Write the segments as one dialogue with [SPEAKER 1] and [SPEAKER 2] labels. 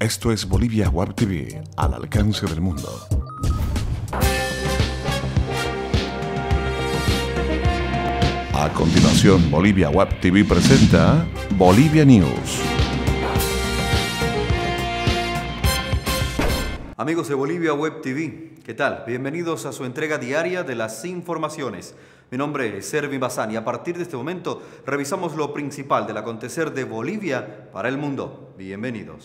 [SPEAKER 1] Esto es Bolivia Web TV, al alcance del mundo. A continuación, Bolivia Web TV presenta Bolivia News.
[SPEAKER 2] Amigos de Bolivia Web TV, ¿qué tal? Bienvenidos a su entrega diaria de las informaciones. Mi nombre es Servin Bazán y a partir de este momento revisamos lo principal del acontecer de Bolivia para el mundo. Bienvenidos.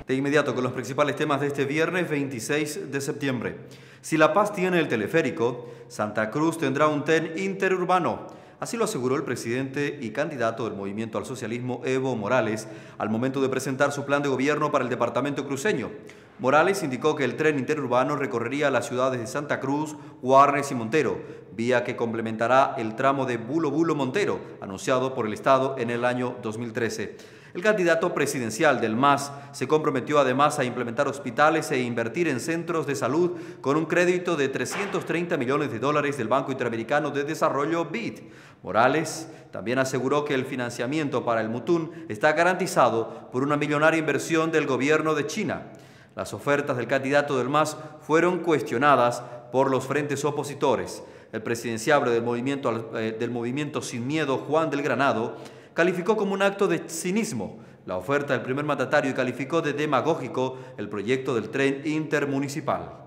[SPEAKER 2] De inmediato con los principales temas de este viernes 26 de septiembre. Si La Paz tiene el teleférico, Santa Cruz tendrá un tren interurbano. Así lo aseguró el presidente y candidato del Movimiento al Socialismo, Evo Morales, al momento de presentar su plan de gobierno para el departamento cruceño. Morales indicó que el tren interurbano recorrería las ciudades de Santa Cruz, Guarnes y Montero, vía que complementará el tramo de Bulo Bulo Montero, anunciado por el Estado en el año 2013. El candidato presidencial del MAS se comprometió además a implementar hospitales e invertir en centros de salud con un crédito de $330 millones del Banco Interamericano de Desarrollo BID. Morales también aseguró que el financiamiento para el Mutún está garantizado por una millonaria inversión del gobierno de China. Las ofertas del candidato del MAS fueron cuestionadas por los frentes opositores. El presidenciable del movimiento Sin Miedo, Juan del Granado, calificó como un acto de cinismo la oferta del primer mandatario y calificó de demagógico el proyecto del tren intermunicipal.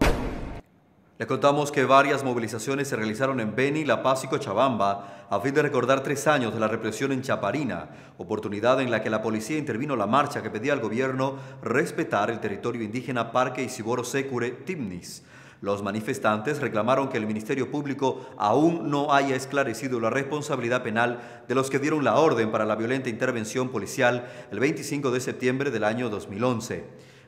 [SPEAKER 2] Les contamos que varias movilizaciones se realizaron en Beni, La Paz y Cochabamba a fin de recordar 3 años de la represión en Chaparina, oportunidad en la que la policía intervino la marcha que pedía al gobierno respetar el territorio indígena Parque Isiboro Secure Timnis. Los manifestantes reclamaron que el Ministerio Público aún no haya esclarecido la responsabilidad penal de los que dieron la orden para la violenta intervención policial el 25 de septiembre del año 2011.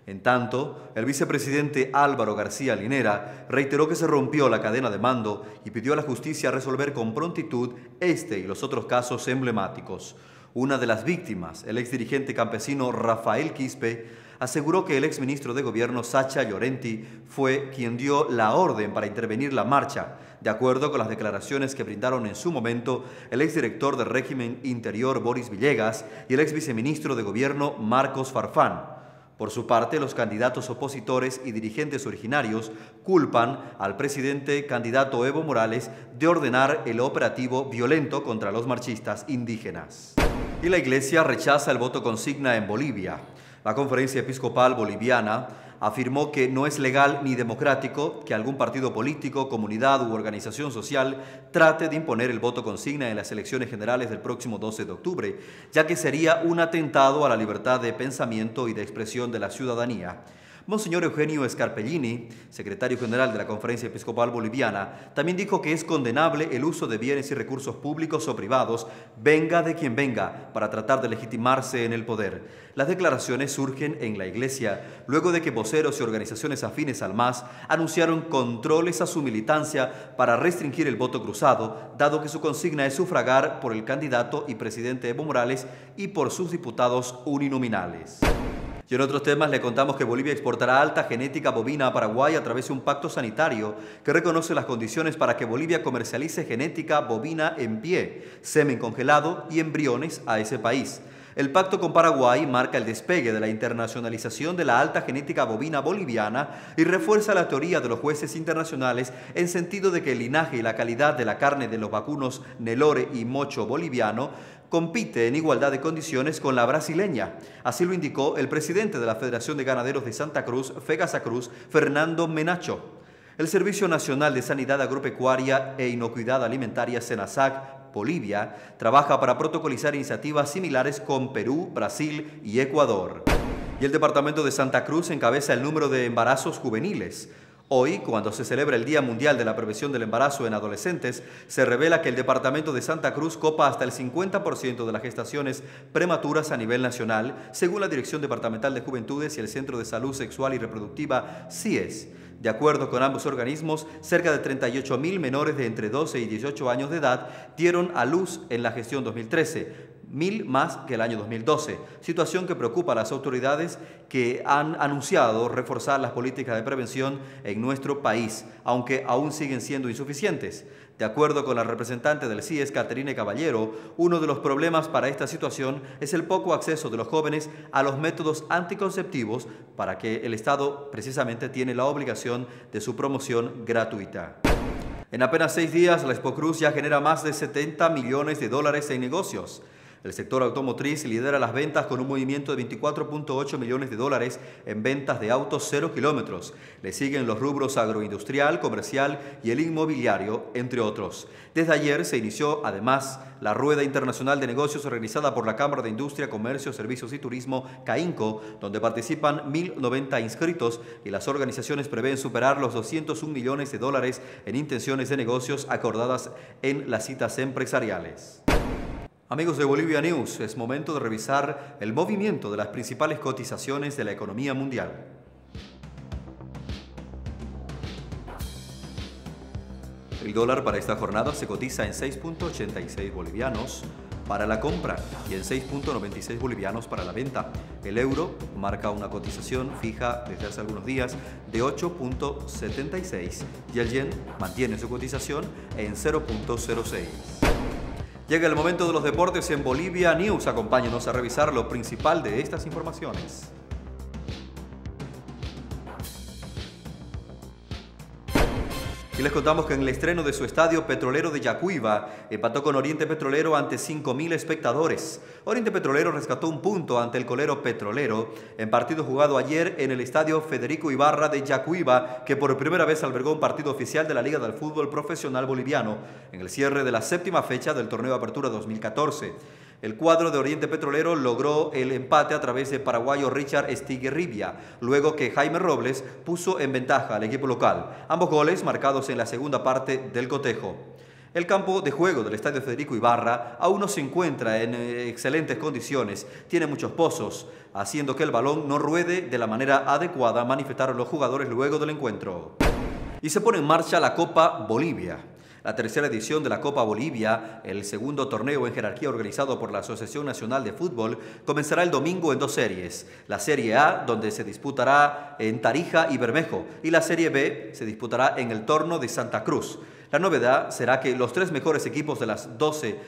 [SPEAKER 2] En tanto, el vicepresidente Álvaro García Linera reiteró que se rompió la cadena de mando y pidió a la justicia resolver con prontitud este y los otros casos emblemáticos. Una de las víctimas, el exdirigente campesino Rafael Quispe, aseguró que el exministro de Gobierno Sacha Llorenti fue quien dio la orden para intervenir la marcha, de acuerdo con las declaraciones que brindaron en su momento el exdirector del régimen interior Boris Villegas y el exviceministro de Gobierno Marcos Farfán. Por su parte, los candidatos opositores y dirigentes originarios culpan al presidente candidato Evo Morales de ordenar el operativo violento contra los marchistas indígenas. Y la Iglesia rechaza el voto consigna en Bolivia. La Conferencia Episcopal Boliviana afirmó que no es legal ni democrático que algún partido político, comunidad u organización social trate de imponer el voto consigna en las elecciones generales del próximo 12 de octubre, ya que sería un atentado a la libertad de pensamiento y de expresión de la ciudadanía. Monseñor Eugenio Scarpellini, secretario general de la Conferencia Episcopal Boliviana, también dijo que es condenable el uso de bienes y recursos públicos o privados, venga de quien venga, para tratar de legitimarse en el poder. Las declaraciones surgen en la Iglesia, luego de que voceros y organizaciones afines al MAS anunciaron controles a su militancia para restringir el voto cruzado, dado que su consigna es sufragar por el candidato y presidente Evo Morales y por sus diputados uninominales. Y en otros temas le contamos que Bolivia exportará alta genética bovina a Paraguay a través de un pacto sanitario que reconoce las condiciones para que Bolivia comercialice genética bovina en pie, semen congelado y embriones a ese país. El pacto con Paraguay marca el despegue de la internacionalización de la alta genética bovina boliviana y refuerza la teoría de los jueces internacionales en sentido de que el linaje y la calidad de la carne de los vacunos Nelore y Mocho boliviano compite en igualdad de condiciones con la brasileña. Así lo indicó el presidente de la Federación de Ganaderos de Santa Cruz, FEGASACRUZ, Fernando Menacho. El Servicio Nacional de Sanidad Agropecuaria e Inocuidad Alimentaria, SENASAC, Bolivia, trabaja para protocolizar iniciativas similares con Perú, Brasil y Ecuador. Y el departamento de Santa Cruz encabeza el número de embarazos juveniles. Hoy, cuando se celebra el Día Mundial de la Prevención del Embarazo en Adolescentes, se revela que el departamento de Santa Cruz copa hasta el 50% de las gestaciones prematuras a nivel nacional, según la Dirección Departamental de Juventudes y el Centro de Salud Sexual y Reproductiva, CIES. De acuerdo con ambos organismos, cerca de 38.000 menores de entre 12 y 18 años de edad dieron a luz en la gestión 2013, 1.000 más que el año 2012, situación que preocupa a las autoridades que han anunciado reforzar las políticas de prevención en nuestro país, aunque aún siguen siendo insuficientes. De acuerdo con la representante del CIES, Caterine Caballero, uno de los problemas para esta situación es el poco acceso de los jóvenes a los métodos anticonceptivos, para que el Estado precisamente tiene la obligación de su promoción gratuita. En apenas 6 días, la Expocruz ya genera más de 70 millones de dólares en negocios. El sector automotriz lidera las ventas con un movimiento de 24.8 millones de dólares en ventas de autos 0 kilómetros. Le siguen los rubros agroindustrial, comercial y el inmobiliario, entre otros. Desde ayer se inició, además, la Rueda Internacional de Negocios organizada por la Cámara de Industria, Comercio, Servicios y Turismo, CAINCO, donde participan 1.090 inscritos y las organizaciones prevén superar los 201 millones de dólares en intenciones de negocios acordadas en las citas empresariales. Amigos de Bolivia News, es momento de revisar el movimiento de las principales cotizaciones de la economía mundial. El dólar para esta jornada se cotiza en 6.86 bolivianos para la compra y en 6.96 bolivianos para la venta. El euro marca una cotización fija desde hace algunos días de 8.76 y el yen mantiene su cotización en 0.06. Llega el momento de los deportes en Bolivia News. Acompáñenos a revisar lo principal de estas informaciones. Y les contamos que en el estreno de su estadio Petrolero de Yacuiba empató con Oriente Petrolero ante 5.000 espectadores. Oriente Petrolero rescató un punto ante el Colero Petrolero en partido jugado ayer en el estadio Federico Ibarra de Yacuiba, que por primera vez albergó un partido oficial de la Liga del Fútbol Profesional Boliviano en el cierre de la 7ª fecha del Torneo Apertura 2014. El cuadro de Oriente Petrolero logró el empate a través de paraguayo Richard Estiguerribia, luego que Jaime Robles puso en ventaja al equipo local. Ambos goles marcados en la segunda parte del cotejo. El campo de juego del estadio Federico Ibarra aún no se encuentra en excelentes condiciones, tiene muchos pozos, haciendo que el balón no ruede de la manera adecuada, manifestaron los jugadores luego del encuentro. Y se pone en marcha la Copa Bolivia. La tercera edición de la Copa Bolivia, el segundo torneo en jerarquía organizado por la Asociación Nacional de Fútbol, comenzará el domingo en 2 series. La Serie A, donde se disputará en Tarija y Bermejo, y la Serie B se disputará en el Torno de Santa Cruz. La novedad será que los 3 mejores equipos de los 12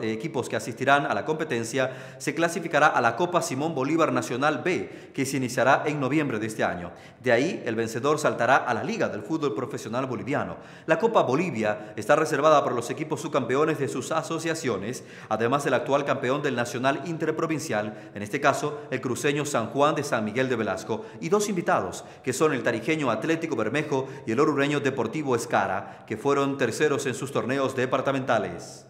[SPEAKER 2] equipos que asistirán a la competencia se clasificará a la Copa Simón Bolívar Nacional B, que se iniciará en noviembre de este año. De ahí, el vencedor saltará a la Liga del Fútbol Profesional Boliviano. La Copa Bolivia está reservada para los equipos subcampeones de sus asociaciones, además del actual campeón del Nacional Interprovincial, en este caso el cruceño San Juan de San Miguel de Velasco, y 2 invitados, que son el tarijeño Atlético Bermejo y el orureño Deportivo Escara, que fueron terceros en sus torneos departamentales.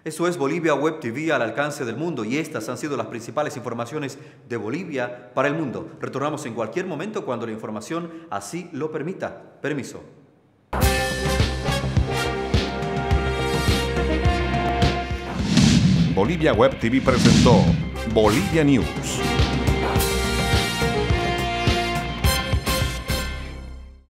[SPEAKER 2] Eso es Bolivia Web TV al alcance del mundo, y estas han sido las principales informaciones de Bolivia para el mundo. Retornamos en cualquier momento cuando la información así lo permita. Permiso.
[SPEAKER 1] Bolivia Web TV presentó Bolivia News.